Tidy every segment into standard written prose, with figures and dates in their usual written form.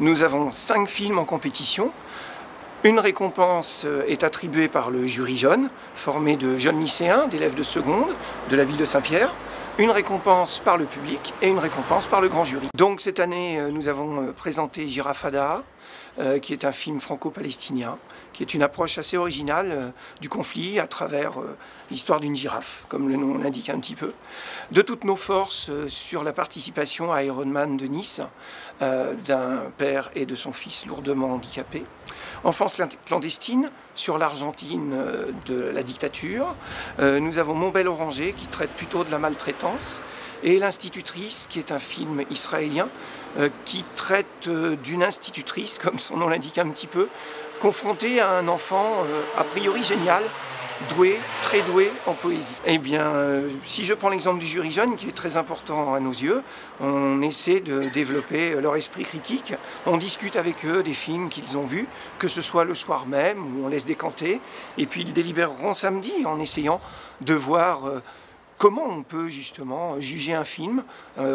Nous avons 5 films en compétition. Une récompense est attribuée par le jury jeune, formé de jeunes lycéens, d'élèves de seconde, de la ville de Saint-Pierre. Une récompense par le public et une récompense par le grand jury. Donc cette année, nous avons présenté Girafada, qui est un film franco-palestinien, qui est une approche assez originale du conflit à travers l'histoire d'une girafe, comme le nom l'indique un petit peu. De toutes nos forces sur la participation à Ironman de Nice, d'un père et de son fils lourdement handicapés. Enfance clandestine, sur l'Argentine de la dictature. Nous avons Mon bel Oranger, qui traite plutôt de la maltraitance. Et L'Institutrice, qui est un film israélien, qui traite d'une institutrice, comme son nom l'indique un petit peu, confrontée à un enfant a priori génial, doué, très doué en poésie. Eh bien, si je prends l'exemple du jury jeune, qui est très important à nos yeux, on essaie de développer leur esprit critique. On discute avec eux des films qu'ils ont vus, que ce soit le soir même, où on laisse décanter, et puis ils délibéreront samedi en essayant de voir comment on peut justement juger un film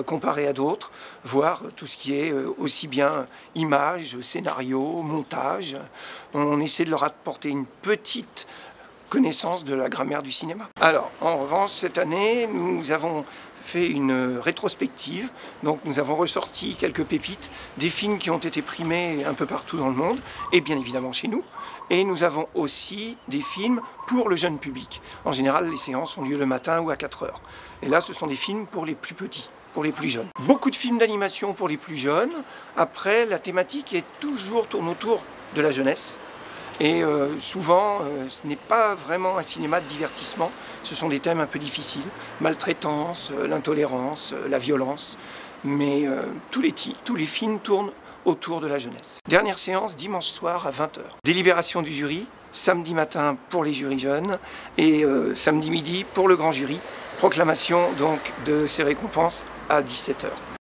comparé à d'autres, voir tout ce qui est aussi bien image, scénario, montage. On essaie de leur apporter une petite connaissance de la grammaire du cinéma. Alors, en revanche, cette année, nous avons fait une rétrospective. Donc, nous avons ressorti quelques pépites, des films qui ont été primés un peu partout dans le monde, et bien évidemment chez nous. Et nous avons aussi des films pour le jeune public. En général, les séances ont lieu le matin ou à 4 heures. Et là, ce sont des films pour les plus petits, pour les plus jeunes. Beaucoup de films d'animation pour les plus jeunes. Après, la thématique est toujours tourne autour de la jeunesse. Et souvent, ce n'est pas vraiment un cinéma de divertissement, ce sont des thèmes un peu difficiles, maltraitance, l'intolérance, la violence, mais tous les films tournent autour de la jeunesse. Dernière séance, dimanche soir à 20 h. Délibération du jury, samedi matin pour les jurys jeunes et samedi midi pour le grand jury. Proclamation donc de ces récompenses à 17 h.